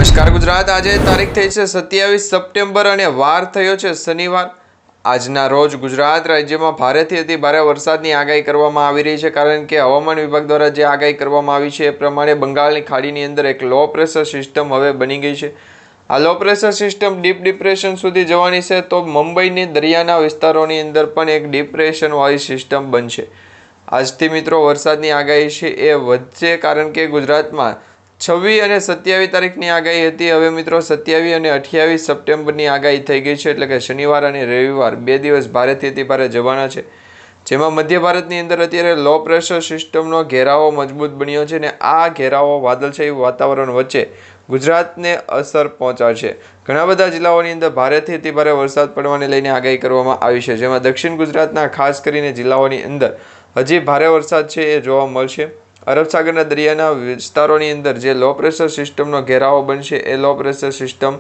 નમસ્કાર ગુજરાત। આજે તારીખ થઈ છે 27 સપ્ટેમ્બર અને વાર થયો છે શનિવાર। આજના રોજ ગુજરાત રાજ્યમાં ભારેથી અતિ ભારે વરસાદની આગાહી કરવામાં આવી રહી છે, કારણ કે હવામાન વિભાગ દ્વારા જે આગાહી કરવામાં આવી છે એ પ્રમાણે બંગાળની ખાડીની અંદર એક લો પ્રેશર સિસ્ટમ હવે બની ગઈ છે। આ low pressure system deep depression સુધી જવાની છે, તો મુંબઈની દરિયાના વિસ્તારોની અંદર પણ એક ડિપ્રેશનવાળી સિસ્ટમ બનશે। આજથી મિત્રો વરસાદની આગાહી છે એ વધશે, કારણ કે ગુજરાતમાં 26 અને 27 તારીખની આગાહી હતી। હવે મિત્રો 27 અને 28 સપ્ટેમ્બરની આગાહી થઈ ગઈ છે, એટલે કે શનિવાર અને રવિવાર 2 દિવસ ભારેથી અતિ ભારે જવાના છે, જેમાં મધ્ય ભારતની અંદર અત્યારે લો પ્રેશર સિસ્ટમનો ઘેરાવો મજબૂત બન્યો છે, અને આ ઘેરાવો વાદળછાયું વાતાવરણ વચ્ચે ગુજરાતને અસર પહોંચાડશે। ઘણા બધા જિલ્લાઓની અંદર ભારેથી અતિ ભારે વરસાદ પડવાને લઈને આગાહી કરવામાં આવી છે, જેમાં દક્ષિણ ગુજરાતના ખાસ કરીને જિલ્લાઓની અંદર હજી ભારે વરસાદ છે એ જોવા મળશે। અરબ સાગરના દરિયાના વિસ્તારોની અંદર જે લો પ્રેશર સિસ્ટમનો ઘેરાવો બનશે એ લો પ્રેશર સિસ્ટમ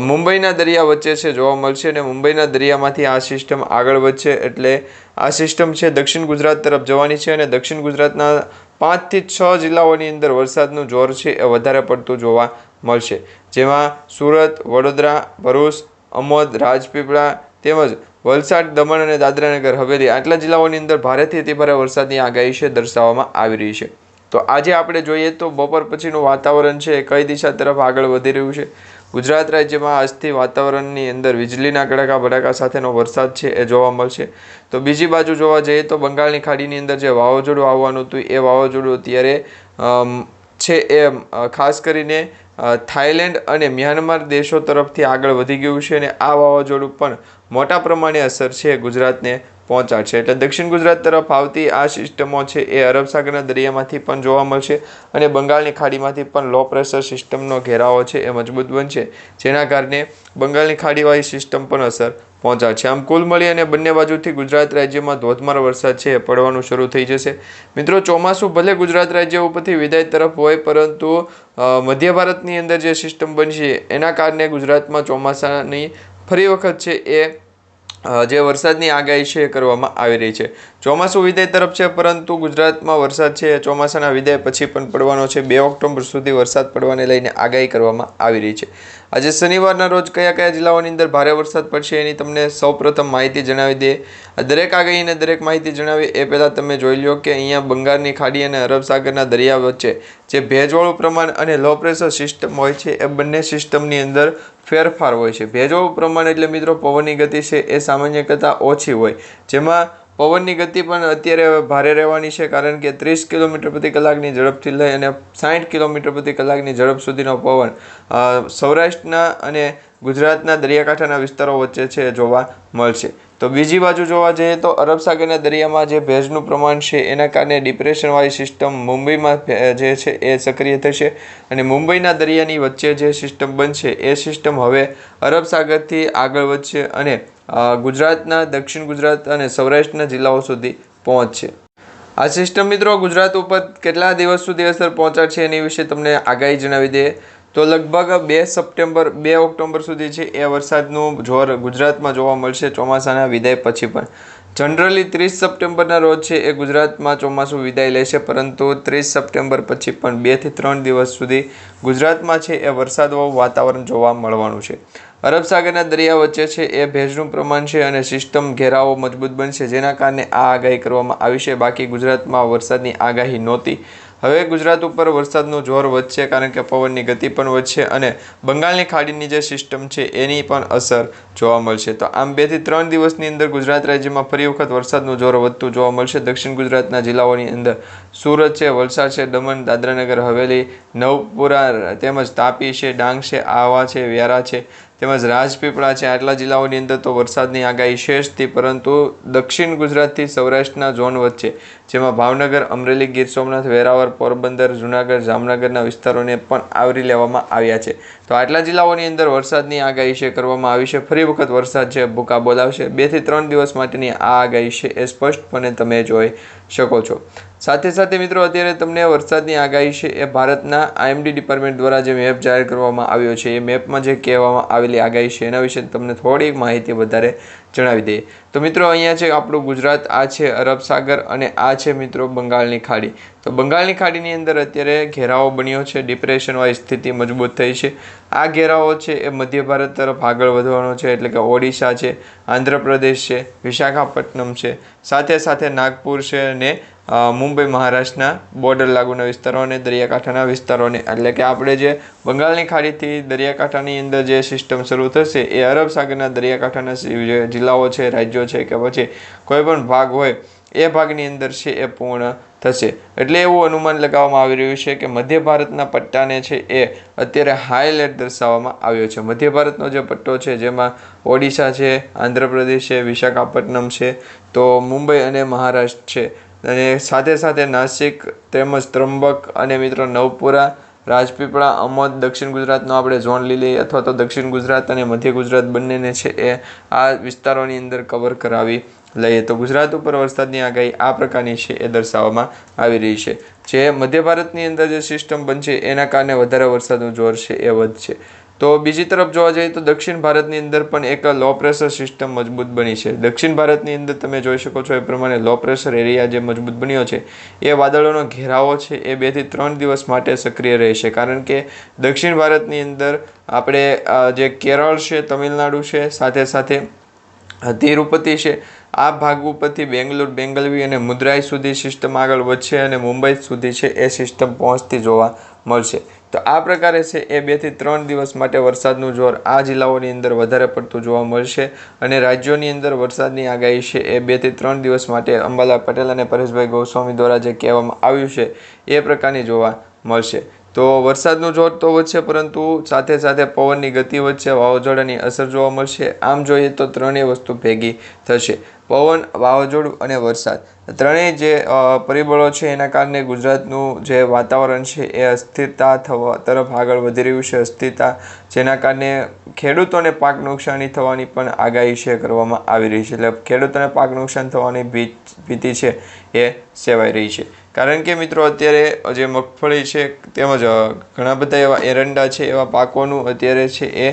મુંબઈના દરિયા વચ્ચે છે જોવા મળશે, અને મુંબઈના દરિયામાંથી આ સિસ્ટમ આગળ વધશે, એટલે આ સિસ્ટમ છે દક્ષિણ ગુજરાત તરફ જવાની છે, અને દક્ષિણ ગુજરાતના 5 થી 6 જિલ્લાઓની અંદર વરસાદનું જોર છે એ વધારે પડતું જોવા મળશે, જેમાં સુરત, વડોદરા, ભરૂચ, અમોદ, રાજપીપળા તેમજ વલસાડ, દમણ અને દાદરાનગર હવેલી આટલા જિલ્લાઓની અંદર ભારેથી અતિ ભારે વરસાદની આગાહી છે દર્શાવવામાં આવી રહી છે। તો આજે આપણે જોઈએ તો બપોર પછીનું વાતાવરણ છે એ કઈ દિશા તરફ આગળ વધી રહ્યું છે। ગુજરાત રાજ્યમાં આજથી વાતાવરણની અંદર વીજળીના કડાકા ભડાકા સાથેનો વરસાદ છે એ જોવા મળશે। તો બીજી બાજુ જોવા જઈએ તો બંગાળની ખાડીની અંદર જે વાવાઝોડું આવવાનું હતું એ વાવાઝોડું અત્યારે છે એ ખાસ કરીને થાઈલેન્ડ અને મ્યાનમાર દેશો તરફથી આગળ વધી ગયું છે, અને આ વાવાઝોડું પણ મોટા પ્રમાણે અસર છે ગુજરાતને પહોંચાડશે, એટલે દક્ષિણ ગુજરાત તરફ આવતી આ સિસ્ટમો છે એ અરબ સાગરના દરિયામાંથી પણ જોવા મળશે, અને બંગાળની ખાડીમાંથી પણ લો પ્રેશર સિસ્ટમનો ઘેરાવો છે એ મજબૂત બનશે, જેના કારણે બંગાળની ખાડીવાળી સિસ્ટમ પણ અસર પહોંચાડશે। આમ કુલ મળી અને બંને બાજુથી ગુજરાત રાજ્યમાં ધોધમાર વરસાદ છે એ પડવાનું શરૂ થઈ જશે। મિત્રો, ચોમાસું ભલે ગુજરાત રાજ્ય ઉપરથી વિદાય તરફ હોય, પરંતુ મધ્ય ભારતની અંદર જે સિસ્ટમ બનશે એના કારણે ગુજરાતમાં ચોમાસાની ફરી વખત છે એ જે વરસાદની આગાહી છે એ કરવામાં આવી રહી છે। ચોમાસું વિદાય તરફ છે, પરંતુ ગુજરાતમાં વરસાદ છે એ ચોમાસાના વિદાય પછી પણ પડવાનો છે। 2 ઓક્ટોબર સુધી વરસાદ પડવાને લઈને આગાહી કરવામાં આવી રહી છે। આજે શનિવારના રોજ કયા કયા જિલ્લાઓની અંદર ભારે વરસાદ પડશે એની તમને સૌપ્રથમ માહિતી જણાવી દઈએ। દરેક આગાહી અને દરેક માહિતી જણાવી એ પહેલાં તમે જોઈ લો કે અહીંયા બંગાળની ખાડી અને અરબ સાગરના દરિયા વચ્ચે જે ભેજવાળું પ્રમાણ અને લો પ્રેશર સિસ્ટમ હોય છે એ બંને સિસ્ટમની અંદર ફેરફાર હોય છે। ભેજવાળું પ્રમાણ એટલે મિત્રો પવનની ગતિ છે એ સામાન્ય કરતાં ઓછી હોય, જેમાં પવનની ગતિ પણ અત્યારે ભારે રહેવાની છે, કારણ કે 30 કિલોમીટર પ્રતિ કલાકની ઝડપથી લઈ અને 60 કિલોમીટર પ્રતિ કલાકની ઝડપ સુધીનો પવન સૌરાષ્ટ્રના અને ગુજરાતના દરિયાકાંઠાના વિસ્તારો વચ્ચે છે જોવા મળશે। તો બીજી બાજુ જોવા જઈએ તો અરબ સાગરના દરિયામાં જે ભેજનું પ્રમાણ છે એના કારણે ડિપ્રેશનવાળી સિસ્ટમ મુંબઈમાં જે છે એ સક્રિય થશે, અને મુંબઈના દરિયાની વચ્ચે જે સિસ્ટમ બનશે એ સિસ્ટમ હવે અરબ સાગરથી આગળ વધશે અને ગુજરાતના દક્ષિણ ગુજરાત અને સૌરાષ્ટ્રના જિલ્લાઓ સુધી પહોંચશે। આ સિસ્ટમ મિત્રો ગુજરાત ઉપર કેટલા દિવસ સુધી અસર પહોંચાડશે એની વિશે તમને આગાહી જણાવી દઈએ તો લગભગ 2 ઓક્ટોબર સુધી છે એ વરસાદનું જોર ગુજરાતમાં જોવા મળશે ચોમાસાના વિદાય પછી પણ। જનરલી 30 સપ્ટેમ્બરના રોજ છે એ ગુજરાતમાં ચોમાસું વિદાય લેશે, પરંતુ 30 સપ્ટેમ્બર પછી પણ 2 થી 3 દિવસ સુધી ગુજરાતમાં છે એ વરસાદવાળું વાતાવરણ જોવા મળવાનું છે। અરબ સાગરના દરિયા વચ્ચે છે એ ભેજનું પ્રમાણ છે અને સિસ્ટમ ઘેરાવો મજબૂત બનશે, જેના કારણે આ આગાહી કરવામાં આવી છે। બાકી ગુજરાતમાં વરસાદની આગાહી નહોતી। હવે ગુજરાત ઉપર વરસાદનું જોર વધશે, કારણ કે પવનની ગતિ પણ વધશે અને બંગાળની ખાડીની જે સિસ્ટમ છે એની પણ અસર જોવા મળશે। તો આમ 2 થી 3 દિવસની અંદર ગુજરાત રાજ્યમાં ફરી વખત વરસાદનું જોર વધતું જોવા મળશે। દક્ષિણ ગુજરાતના જિલ્લાઓની અંદર સુરત છે, વલસાડ છે, દમણ, દાદરાનગર હવેલી, નવપુરા તેમજ તાપી છે, ડાંગ છે, આહવા છે, વ્યારા છે તેમજ રાજપીપળા છે, આટલા જિલ્લાઓની અંદર તો વરસાદની આગાહી શેષથી, પરંતુ દક્ષિણ ગુજરાતથી સૌરાષ્ટ્રના ઝોન વચ્ચે જેમાં ભાવનગર, અમરેલી, ગીર સોમનાથ, વેરાવળ, પોરબંદર, જુનાગઢ, જામનગરના વિસ્તારોને પણ આવરી લેવામાં આવ્યા છે। તો આટલા જિલ્લાઓની અંદર વરસાદની આગાહી છે કરવામાં આવી છે। ફરી વખત વરસાદ છે ભૂકા બોલાવશે। 2 થી 3 દિવસ માટેની આ આગાહી છે એ સ્પષ્ટપણે તમે જોઈ શકો છો। સાથે સાથે મિત્રો, અત્યારે તમને વરસાદની આગાહી છે એ ભારતના IMD ડિપાર્ટમેન્ટ દ્વારા જે મેપ જાહેર કરવામાં આવ્યો છે એ મેપમાં જે કહેવામાં આવેલી આગાહી છે એના વિશે તમને થોડીક માહિતી વધારે જણાવી દઈએ તો મિત્રો અહીંયા છે આપણું ગુજરાત, આ છે અરબ સાગર અને આ છે મિત્રો બંગાળની ખાડી. તો બંગાળની ખાડીની અંદર અત્યારે ઘેરાવો બન્યો છે, ડિપ્રેશનવાળી સ્થિતિ મજબૂત થઈ છે. આ ઘેરાવો છે એ મધ્ય ભારત તરફ આગળ વધવાનો છે, એટલે કે ઓડિશા છે, આંધ્રપ્રદેશ છે, વિશાખાપટ્ટનમ છે, સાથે સાથે નાગપુર છે અને મુંબઈ મહારાષ્ટ્રના બોર્ડર લાગુના વિસ્તારો અને દરિયાકાંઠાના વિસ્તારોને, એટલે કે આપણે જે બંગાળની ખાડીથી દરિયાકાંઠાની અંદર જે સિસ્ટમ શરૂ થશે એ અરબ સાગરના દરિયાકાંઠાના જિલ્લાઓ છે, રાજ્યો છે કે પછી કોઈ પણ ભાગ હોય એ ભાગની અંદર છે એ પૂર્ણ થશે. એટલે એવું અનુમાન લગાવવામાં આવી રહ્યું છે કે મધ્ય ભારતના પટ્ટાને છે એ અત્યારે હાઈલાઇટ દર્શાવવામાં આવ્યો છે. મધ્ય ભારતનો જે પટ્ટો છે જેમાં ઓડિશા છે, આંધ્રપ્રદેશ છે, વિશાખાપટ્ટનમ છે, તો મુંબઈ અને મહારાષ્ટ્ર છે, અને સાથે સાથે નાસિક તેમજ ત્રંબક અને મિત્રો નવપુરા, રાજપીપળા, અમોદ, દક્ષિણ ગુજરાતનો આપણે ઝોન લઈ લઈએ અથવા તો દક્ષિણ ગુજરાત અને મધ્ય ગુજરાત બંનેને છે એ આ વિસ્તારોની અંદર કવર કરાવી લઈએ. તો ગુજરાત ઉપર વરસાદની આગાહી આ પ્રકારની છે એ દર્શાવવામાં આવી રહી છે. જે મધ્ય ભારતની અંદર જે સિસ્ટમ બનશે એના કારણે વધારે વરસાદનું જોર છે એ વધશે. તો બીજી તરફ જોવા જઈએ તો દક્ષિણ ભારતની અંદર પણ એક લો પ્રેશર સિસ્ટમ મજબૂત બની છે. દક્ષિણ ભારતની અંદર તમે જોઈ શકો છો એ પ્રમાણે લો પ્રેશર એરિયા જે મજબૂત બન્યો છે એ વાદળોનો ઘેરાવો છે એ 2 થી 3 દિવસ માટે સક્રિય રહેશે, કારણ કે દક્ષિણ ભારતની અંદર આપણે જે કેરળ છે, તમિલનાડુ છે, સાથે સાથે તિરુપતિ છે, આ ભાગ ઉપરથી બેંગ્લોર, બેંગલવી અને મુદ્રાઈ સુધી સિસ્ટમ આગળ વધશે અને મુંબઈ સુધી છે એ સિસ્ટમ પહોંચતી જોવા મળશે. તો આ પ્રકારે છે એ 2 થી 3 દિવસ માટે વરસાદનું જોર આ જિલ્લાઓની અંદર વધારે પડતું જોવા મળશે અને રાજ્યોની અંદર વરસાદની આગાહી છે એ 2 થી 3 દિવસ માટે અંબાલાલ પટેલ અને પરેશભાઈ ગોસ્વામી દ્વારા જે કહેવામાં આવ્યું છે એ પ્રકારની જોવા મળશે. તો વરસાદનું જોર તો વધશે, પરંતુ સાથે સાથે પવનની ગતિ વધશે, વાવાઝોડાની અસર જોવા મળશે. આમ જોઈએ તો ત્રણેય વસ્તુ ભેગી થશે. પવન, વાવાઝોડું અને વરસાદ ત્રણેય જે પરિબળો છે એના કારણે ગુજરાતનું જે વાતાવરણ છે એ અસ્થિરતા તરફ આગળ વધી રહ્યું છે. અસ્થિરતા જેના કારણે ખેડૂતોને પાક નુકસાની થવાની પણ આગાહી છે કરવામાં આવી રહી છે. એટલે ખેડૂતોને પાક નુકસાન થવાની ભીતિ છે એ સેવાઈ રહી છે. કારણ કે મિત્રો અત્યારે જે મગફળી છે તેમજ ઘણા બધા એવા એરંડા છે એવા પાકોનું અત્યારે છે એ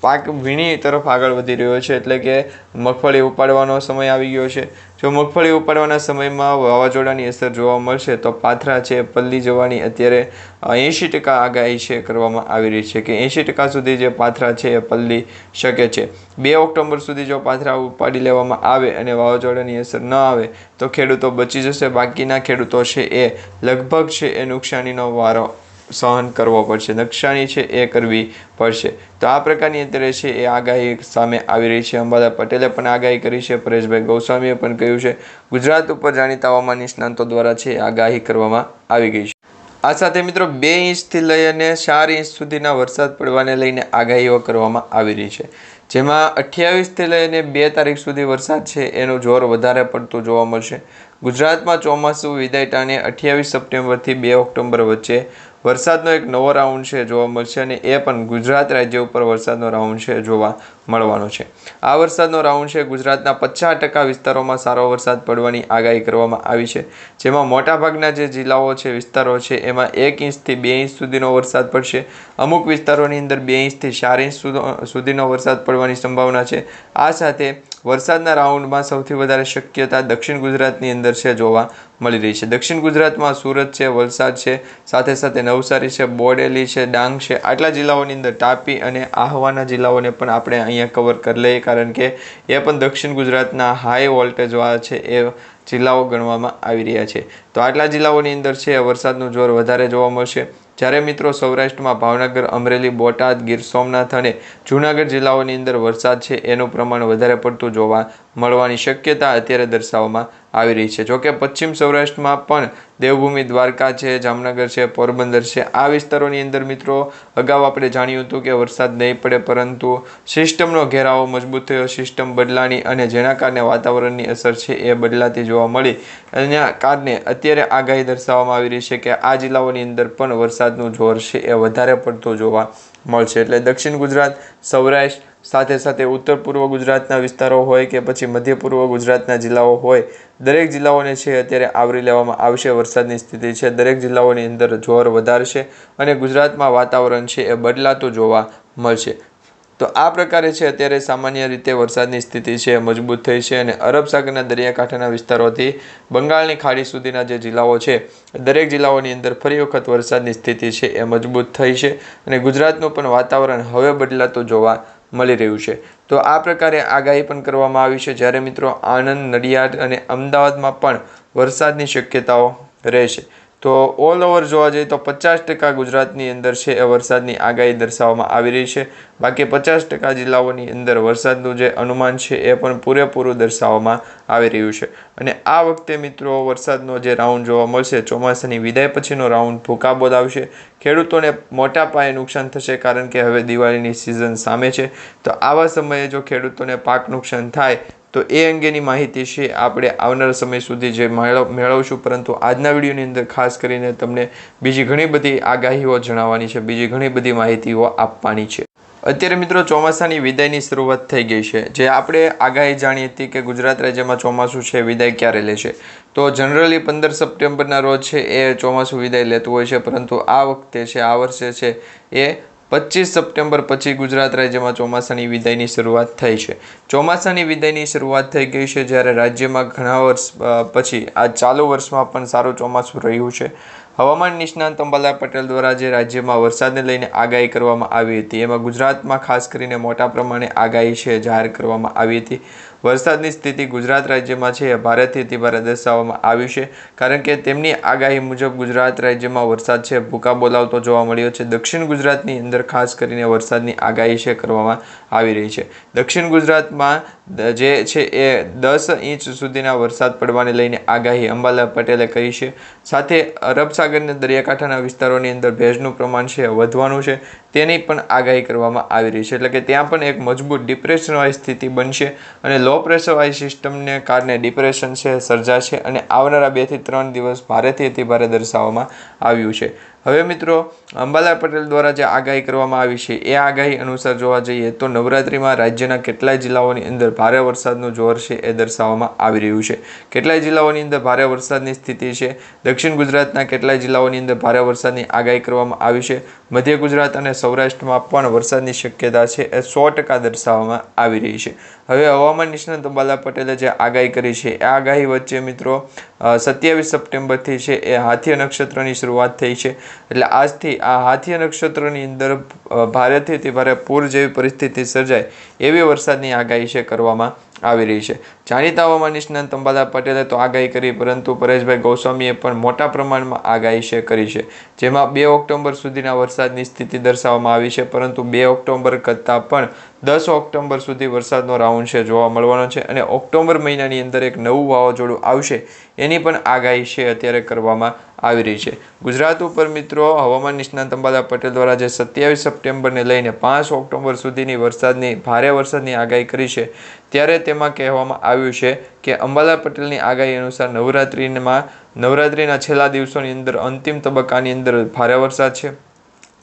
પાક વીણી તરફ આગળ વધી રહ્યો છે. એટલે કે મગફળી ઉપાડવાનો સમય આવી ગયો છે. જો મગફળી ઉપાડવાના સમયમાં વાવાઝોડાની અસર જોવા મળશે તો પાથરા છે, પલ્લી જવાની અત્યારે 80% આગાહી છે કરવામાં આવી રહી છે કે 80% સુધી જે પાથરા છે એ પલ્લી શકે છે. 2 ઓક્ટોબર સુધી જો પાથરા ઉપાડી લેવામાં આવે અને વાવાઝોડાની અસર ન આવે તો ખેડૂતો બચી જશે. બાકીના ખેડૂતો છે એ લગભગ છે એ નુકસાનીનો વારો સહન કરવો પડશે, નુકસાની છે એ કરવી પડશે. તો આ પ્રકારની અત્યારે છે એ આગાહી સામે આવી રહી છે. અંબાલાલ પટેલે પણ આગાહી કરી છે, પરેશભાઈ ગોસ્વામીએ પણ કહ્યું છે. ગુજરાત ઉપર જાણીતા હવામાન નિષ્ણાંતો દ્વારા છે આગાહી કરવામાં આવી ગઈ છે. આ સાથે મિત્રો 2 ઇંચથી લઈ અને 4 ઇંચ સુધીના વરસાદ પડવાને લઈને આગાહીઓ કરવામાં આવી રહી છે. જેમાં 28થી લઈને 2 તારીખ સુધી વરસાદ છે એનું જોર વધારે પડતું જોવા મળશે. ગુજરાતમાં ચોમાસું વિદાય ટાણે 28 સપ્ટેમ્બરથી 2 ઓક્ટોબર વચ્ચે વરસાદનો એક નવો રાઉન્ડ છે જોવા મળશે અને એ પણ ગુજરાત રાજ્ય ઉપર વરસાદનો રાઉન્ડ છે જોવા મળવાનો છે. આ વરસાદનો રાઉન્ડ છે ગુજરાતના 50% વિસ્તારોમાં સારો વરસાદ પડવાની આગાહી કરવામાં આવી છે. જેમાં મોટાભાગના જે જિલ્લાઓ છે, વિસ્તારો છે એમાં 1 ઇંચથી 2 ઇંચ સુધીનો વરસાદ પડશે. અમુક વિસ્તારોની અંદર 2 ઇંચથી 4 ઇંચ સુધીનો વરસાદ પડવાની સંભાવના છે. આ સાથે વરસાદના રાઉન્ડમાં સૌથી વધારે શક્યતા દક્ષિણ ગુજરાતની અંદર છે જોવા મળી રહી છે. દક્ષિણ ગુજરાતમાં સુરત છે, વલસાડ છે, સાથે સાથે નવસારી છે, બોડેલી છે, ડાંગ છે, આટલા જિલ્લાઓની અંદર તાપી અને આહવાના જિલ્લાઓને પણ આપણે અહીંયા કવર કરી લઈએ, કારણ કે એ પણ દક્ષિણ ગુજરાતના હાઈ વોલ્ટેજવાળા છે એ જિલ્લાઓ ગણવામાં આવી રહ્યા છે. તો આટલા જિલ્લાઓની અંદર છે વરસાદનું જોર વધારે જોવા મળશે. જ્યારે મિત્રો સૌરાષ્ટ્રમાં ભાવનગર, અમરેલી, બોટાદ, ગીર સોમનાથ અને જૂનાગઢ જિલ્લાઓની અંદર વરસાદ છે એનું પ્રમાણ વધારે પડતું જોવા મળવાની શક્યતા અત્યારે દર્શાવવામાં આવી રહી છે. જોકે પશ્ચિમ સૌરાષ્ટ્રમાં પણ દેવભૂમિ દ્વારકા છે, જામનગર છે, પોરબંદર છે, આ વિસ્તારોની અંદર મિત્રો અગાઉ આપણે જાણ્યું હતું કે વરસાદ નહીં પડે, પરંતુ સિસ્ટમનો ઘેરાવો મજબૂત થયો, સિસ્ટમ બદલાણી અને જેના કારણે વાતાવરણની અસર છે એ બદલાતી જોવા મળી. એના કારણે અત્યારે આગાહી દર્શાવવામાં આવી રહી છે કે આ જિલ્લાઓની અંદર પણ વરસાદનું જોર છે એ વધારે પડતું જોવા મળશે. એટલે દક્ષિણ ગુજરાત, સૌરાષ્ટ્ર, સાથે સાથે ઉત્તર પૂર્વ ગુજરાતના વિસ્તારો હોય કે પછી મધ્ય પૂર્વ ગુજરાતના જિલ્લાઓ હોય, દરેક જિલ્લાઓને છે અત્યારે આવરી લેવામાં આવશે. વરસાદની સ્થિતિ છે દરેક જિલ્લાઓની અંદર જોર વધારશે અને ગુજરાતમાં વાતાવરણ છે એ બદલાતું જોવા મળશે. તો આ પ્રકારે છે અત્યારે સામાન્ય રીતે વરસાદની સ્થિતિ છે મજબૂત થઈ છે અને અરબ સાગરના દરિયાકાંઠાના વિસ્તારોથી બંગાળની ખાડી સુધીના જે જિલ્લાઓ છે દરેક જિલ્લાઓની અંદર ફરી વખત વરસાદની સ્થિતિ છે એ મજબૂત થઈ છે અને ગુજરાતનું પણ વાતાવરણ હવે બદલાતું જોવા મળી રહ્યું છે। તો આ પ્રકારે આગાહી પણ કરવામાં આવી છે, જ્યારે મિત્રો આણંદ, નડિયાદ અને અમદાવાદમાં પણ વરસાદની શક્યતાઓ રહેશે। તો ઓલ ઓવર જોવા જઈએ તો 50% ગુજરાતની અંદર છે એ વરસાદની આગાહી દર્શાવવામાં આવી રહી છે। બાકી 50% જિલ્લાઓની અંદર વરસાદનું જે અનુમાન છે એ પણ પૂરેપૂરું દર્શાવવામાં આવી રહ્યું છે। અને આ વખતે મિત્રો વરસાદનો જે રાઉન્ડ જોવા મળશે, ચોમાસાની વિદાય પછીનો રાઉન્ડ ભૂકા બોલાવશે। ખેડૂતોને મોટા પાયે નુકસાન થશે, કારણ કે હવે દિવાળીની સિઝન સામે છે। તો આવા સમયે જો ખેડૂતોને પાક નુકસાન થાય તો એ અંગેની માહિતી છે આપણે આવનારા સમય સુધી જે મેળવશું, પરંતુ આજના વિડીયોની અંદર ખાસ કરીને તમને બીજી ઘણી બધી આગાહીઓ જણાવવાની છે, બીજી ઘણી બધી માહિતીઓ આપવાની છે। અત્યારે મિત્રો ચોમાસાની વિદાયની શરૂઆત થઈ ગઈ છે। જે આપણે આગાહી જાણી હતી કે ગુજરાત રાજ્યમાં ચોમાસું છે વિદાય ક્યારે લેશે, તો જનરલી 15 સપ્ટેમ્બરના રોજ છે એ ચોમાસું વિદાય લેતું હોય છે, પરંતુ આ વખતે છે આ વર્ષે છે એ 25 સપ્ટેમ્બર પછી ગુજરાત રાજ્યમાં ચોમાસાની વિદાયની શરૂઆત થઈ છે। ચોમાસાની વિદાયની શરૂઆત થઈ ગઈ છે, જ્યારે રાજ્યમાં ઘણા વર્ષ પછી આ ચાલુ વર્ષમાં પણ સારું ચોમાસું રહ્યું છે। હવામાન નિષ્ણાંત અંબાલાલ પટેલ દ્વારા જે રાજ્યમાં વરસાદને લઈને આગાહી કરવામાં આવી હતી, એમાં ગુજરાતમાં ખાસ કરીને મોટા પ્રમાણે આગાહી છે જાહેર કરવામાં આવી હતી। વરસાદની સ્થિતિ ગુજરાત રાજ્યમાં છે ભારેથી અતિભારે દર્શાવવામાં આવી છે, કારણ કે તેમની આગાહી મુજબ ગુજરાત રાજ્યમાં વરસાદ છે ભૂકા બોલાવતો જોવા મળ્યો છે। દક્ષિણ ગુજરાતની અંદર ખાસ કરીને વરસાદની આગાહી છે કરવામાં આવી રહી છે। દક્ષિણ ગુજરાતમાં જે છે એ 10 ઇંચ સુધીના વરસાદ પડવાને લઈને આગાહી અંબાલાલ પટેલે કરી છે। સાથે અરબ સાગરના દરિયાકાંઠાના વિસ્તારોની અંદર ભેજનું પ્રમાણ છે વધવાનું છે, તેની પણ આગાહી કરવામાં આવી રહી છે। એટલે કે ત્યાં પણ એક મજબૂત ડિપ્રેશનવાળી સ્થિતિ બનશે અને લો પ્રેશરવાળી સિસ્ટમને કારણે ડિપ્રેશન છે સર્જાશે અને આવનારા 2 થી 3 દિવસ ભારેથી અતિભારે દર્શાવવામાં આવ્યું છે। હવે મિત્રો અંબાલાલ પટેલ દ્વારા જે આગાહી કરવામાં આવી છે એ આગાહી અનુસાર જોવા જઈએ તો નવરાત્રિમાં રાજ્યના કેટલાય જિલ્લાઓની અંદર ભારે વરસાદનું જોર છે એ દર્શાવવામાં આવી રહ્યું છે। કેટલાય જિલ્લાઓની અંદર ભારે વરસાદની સ્થિતિ છે। દક્ષિણ ગુજરાતના કેટલાય જિલ્લાઓની અંદર ભારે વરસાદની આગાહી કરવામાં આવી છે। મધ્ય ગુજરાત અને સૌરાષ્ટ્રમાં પણ વરસાદની શક્યતા છે એ 100% દર્શાવવામાં આવી રહી છે। હવે હવામાન નિષ્ણાત અંબાલાલ પટેલે જે આગાહી કરી છે એ આગાહી વચ્ચે મિત્રો 27 સપ્ટેમ્બરથી છે એ હાથીયા નક્ષત્રની શરૂઆત થઈ છે। એટલે આજથી આ હાથીયા નક્ષત્રની અંદર ભારેથી અતિભારે પૂર જેવી પરિસ્થિતિ સર્જાય એવી વરસાદની આગાહી છે કરવામાં આવી રહી છે। જાણીતા હવામાન નિષ્ણાંત અંબાલાલ પટેલે તો આગાહી કરી, પરંતુ પરેશભાઈ ગોસ્વામીએ પણ મોટા પ્રમાણમાં આગાહી છે કરી છે, જેમાં 2 ઓક્ટોબર સુધીના વરસાદની સ્થિતિ દર્શાવવામાં આવી છે, પરંતુ 2 ઓક્ટોબર કરતાં પણ 10 ઓક્ટોબર સુધી વરસાદનો રાઉન્ડ છે જોવા મળવાનો છે અને ઓક્ટોબર મહિનાની અંદર એક નવું વાવાઝોડું આવશે એની પણ આગાહી છે અત્યારે કરવામાં આવી રહી છે। ગુજરાત ઉપર મિત્રો હવામાન નિષ્ણાંત અંબાલાલ પટેલ દ્વારા જે 27 સપ્ટેમ્બરને લઈને 5 ઓક્ટોબર સુધીની ભારે વરસાદની આગાહી કરી છે, ત્યારે તેમાં કહેવામાં આવ્યું છે કે અંબાલાલ પટેલની આગાહી અનુસાર નવરાત્રિના છેલ્લા દિવસોની અંદર અંતિમ તબક્કાની અંદર ભારે વરસાદ છે।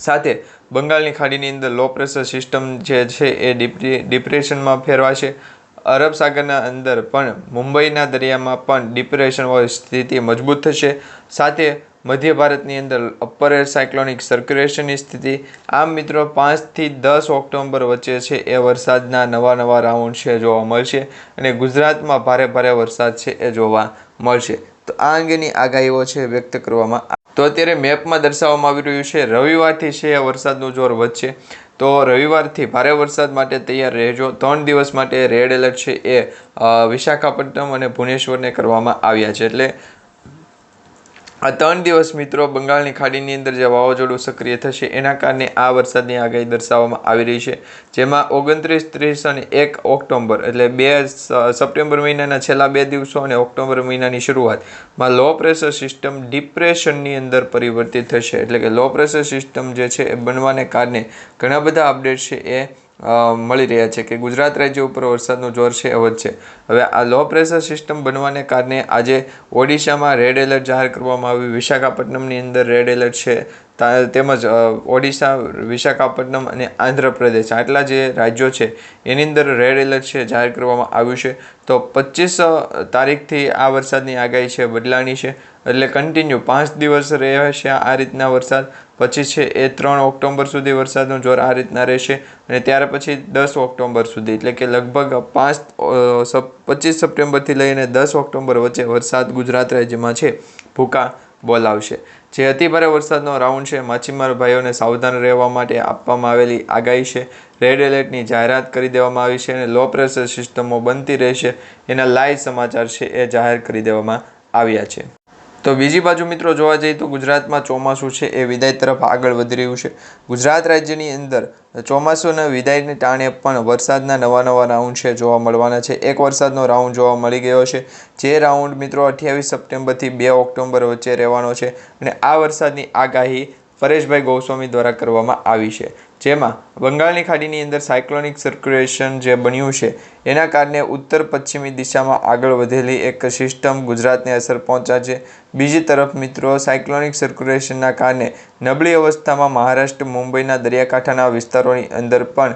સાથે બંગાળની ખાડીની અંદર લો પ્રેશર સિસ્ટમ જે છે એ ડિપ્રેશનમાં ફેરવાશે। અરબ સાગરના અંદર પણ મુંબઈના દરિયામાં પણ ડિપ્રેશનવાળી સ્થિતિ મજબૂત થશે। સાથે મધ્ય ભારતની અંદર અપર એર સાયક્લોનિક સર્ક્યુલેશનની સ્થિતિ। આમ મિત્રો 5 થી 10 ઓક્ટોબર વચ્ચે છે એ વરસાદના નવા રાઉન્ડ છે જોવા મળશે અને ગુજરાતમાં ભારે વરસાદ છે એ જોવા મળશે। તો આ અંગેની આગાહીઓ છે વ્યક્ત કરવામાં તો અત્યારે મેપમાં દર્શાવવામાં આવી રહ્યું છે રવિવારથી છે એ વરસાદનું જોર વધશે। તો રવિવારથી ભારે વરસાદ માટે તૈયાર રહેજો। 3 દિવસ માટે રેડ એલર્ટ છે એ વિશાખાપટ્ટનમ અને ભુવનેશ્વરને કરવામાં આવ્યા છે। એટલે આ 3 દિવસ મિત્રો બંગાળની ખાડીની અંદર જે વાવાઝોડું સક્રિય થશે એના કારણે આ વરસાદની આગાહી દર્શાવવામાં આવી રહી છે, જેમાં 29, 30 અને 1 ઓક્ટોબર એટલે 2 સપ્ટેમ્બર મહિનાના છેલ્લા 2 દિવસો અને ઓક્ટોબર મહિનાની શરૂઆતમાં લો પ્રેશર સિસ્ટમ ડિપ્રેશનની અંદર પરિવર્તિત થશે। એટલે કે લો પ્રેશર સિસ્ટમ જે છે એ બનવાને કારણે ઘણા બધા અપડેટ છે એ મળી રહ્યા છે કે ગુજરાત રાજ્ય ઉપર વરસાદનું જોર છે એ વધશે। હવે આ લો પ્રેશર સિસ્ટમ બનવાને કારણે આજે ઓડિશામાં રેડ એલર્ટ જાહેર કરવામાં આવ્યું, વિશાખાપટ્ટનમની અંદર રેડ એલર્ટ છે, તેમજ ઓડિશા, વિશાખાપટ્ટનમ અને આંધ્રપ્રદેશ આટલા જે રાજ્યો છે એની અંદર રેડ એલર્ટ છે જાહેર કરવામાં આવ્યું છે. તો 25 તારીખથી આ વરસાદની આગાહી છે બદલાની છે, એટલે કન્ટિન્યુ 5 દિવસ રહેશે આ રીતના વરસાદ. પછી છે એ 3 ઓક્ટોબર સુધી વરસાદનું જોર આ રીતના રહેશે અને ત્યાર પછી 10 ઓક્ટોબર સુધી, એટલે કે લગભગ 25 સપ્ટેમ્બરથી લઈને 10 ઓક્ટોબર વચ્ચે વરસાદ ગુજરાત રાજ્યમાં છે ભૂકા બોલાવશે. જે અતિભારે વરસાદનો રાઉન્ડ છે માછીમાર ભાઈઓને સાવધાન રહેવા માટે આપવામાં આવેલી આગાહી છે. રેડ એલર્ટની જાહેરાત કરી દેવામાં આવી છે અને લો પ્રેશર સિસ્ટમો બનતી રહેશે એના લાઈવ સમાચાર છે એ જાહેર કરી દેવામાં આવ્યા છે. તો બીજી બાજુ મિત્રો જોવા જઈએ તો ગુજરાતમાં ચોમાસું છે એ વિદાય તરફ આગળ વધી રહ્યું છે. ગુજરાત રાજ્યની અંદર ચોમાસુના વિદાયને ટાણે પણ વરસાદના નવા રાઉન્ડ છે જોવા મળવાના છે. એક વરસાદનો રાઉન્ડ જોવા મળી ગયો છે, જે રાઉન્ડ મિત્રો 28 સપ્ટેમ્બરથી 2 ઓક્ટોબર વચ્ચે રહેવાનો છે અને આ વરસાદની આગાહી પરેશભાઈ ગોસ્વામી દ્વારા કરવામાં આવી છે. જેમાં બંગાળની ખાડીની અંદર સાયક્લોનિક સર્ક્યુલેશન જે બન્યું છે એના કારણે ઉત્તર પશ્ચિમી દિશામાં આગળ વધેલી એક સિસ્ટમ ગુજરાતને અસર પહોંચાડશે. બીજી તરફ મિત્રો સાયક્લોનિક સર્ક્યુલેશનના કારણે નબળી અવસ્થામાં મહારાષ્ટ્ર, મુંબઈના દરિયાકાંઠાના વિસ્તારોની અંદર પણ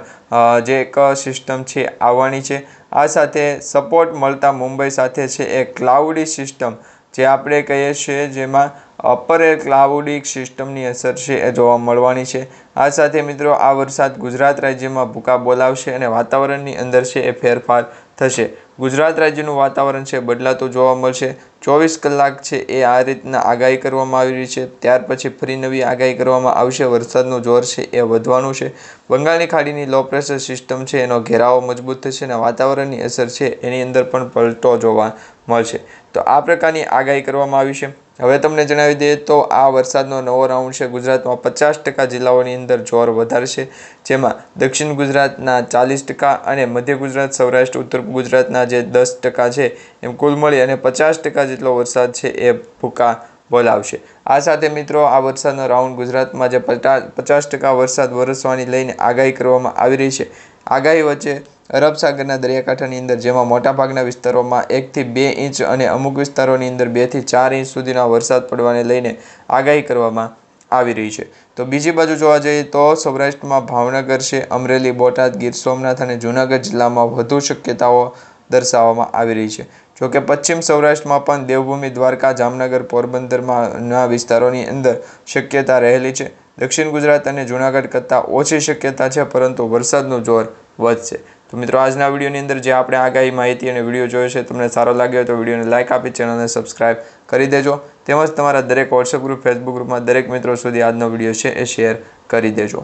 જે એક સિસ્ટમ છે આવવાની છે. આ સાથે સપોર્ટ મળતા મુંબઈ સાથે છે એ ક્લાઉડી સિસ્ટમ જે આપણે કહીએ છીએ, જેમાં અપર એર ક્લાઉડી સિસ્ટમની અસર છે એ જોવા મળવાની છે. આ સાથે મિત્રો આ વરસાદ ગુજરાત રાજ્યમાં ભૂકા બોલાવશે અને વાતાવરણની અંદર છે એ ફેરફાર થશે. ગુજરાત રાજ્યનું વાતાવરણ છે બદલાતું જોવા મળશે. 24 કલાક છે એ આ રીતના આગાહી કરવામાં આવી રહી છે. ત્યાર પછી ફરી નવી આગાહી કરવામાં આવશે. વરસાદનું જોર છે એ વધવાનું છે. બંગાળની ખાડીની લો પ્રેશર સિસ્ટમ છે એનો ઘેરાવો મજબૂત થશે અને વાતાવરણની અસર છે એની અંદર પણ પલટો જોવા મળશે. તો આ પ્રકારની આગાહી કરવામાં આવી છે. હવે તમને જણાવી દઈએ તો આ વરસાદનો નવો રાઉન્ડ છે ગુજરાતમાં 50% જિલ્લાઓની અંદર જોર વધારશે, જેમાં દક્ષિણ ગુજરાતના 40% અને મધ્ય ગુજરાત, સૌરાષ્ટ્ર, ઉત્તર ગુજરાતના જે 10% છે એમ કુલ મળી અને 50% જેટલો વરસાદ છે એ ભૂકા બોલાવશે. આ સાથે મિત્રો આ વરસાદનો રાઉન્ડ ગુજરાતમાં જે 50% વરસાદ વરસવાની લઈને આગાહી કરવામાં આવી રહી છે. આગાહી વચ્ચે અરબ સાગરના દરિયાકાંઠાની અંદર જેમાં મોટાભાગના વિસ્તારોમાં 1 થી 2 ઇંચ અને અમુક વિસ્તારોની અંદર 2 થી 4 ઇંચ સુધીના વરસાદ પડવાને લઈને આગાહી કરવામાં આવી રહી છે. તો બીજી બાજુ જોવા જઈએ તો સૌરાષ્ટ્રમાં ભાવનગર છે, અમરેલી, બોટાદ, ગીર સોમનાથ અને જૂનાગઢ જિલ્લામાં વધુ શક્યતાઓ દર્શાવવામાં આવી રહી છે. જોકે પશ્ચિમ સૌરાષ્ટ્રમાં પણ દેવભૂમિ, દ્વારકા, જામનગર, પોરબંદરના વિસ્તારોની અંદર શક્યતા રહેલી છે. દક્ષિણ ગુજરાત અને જૂનાગઢ કરતાં ઓછી શક્યતા છે, પરંતુ વરસાદનું જોર વધશે. તો મિત્રો આજના વિડીયોની અંદર જે આપણે આગાહી, માહિતી અને વિડીયો જોયો છે તમને સારો લાગ્યો તો વિડીયોને લાઇક આપી ચેનલને સબસ્ક્રાઇબ કરી દેજો. તેમજ તમારા દરેક વોટ્સએપ ગ્રુપ, ફેસબુક ગ્રુપમાં દરેક મિત્રો સુધી આજનો વિડીયો છે એ શેર કરી દેજો.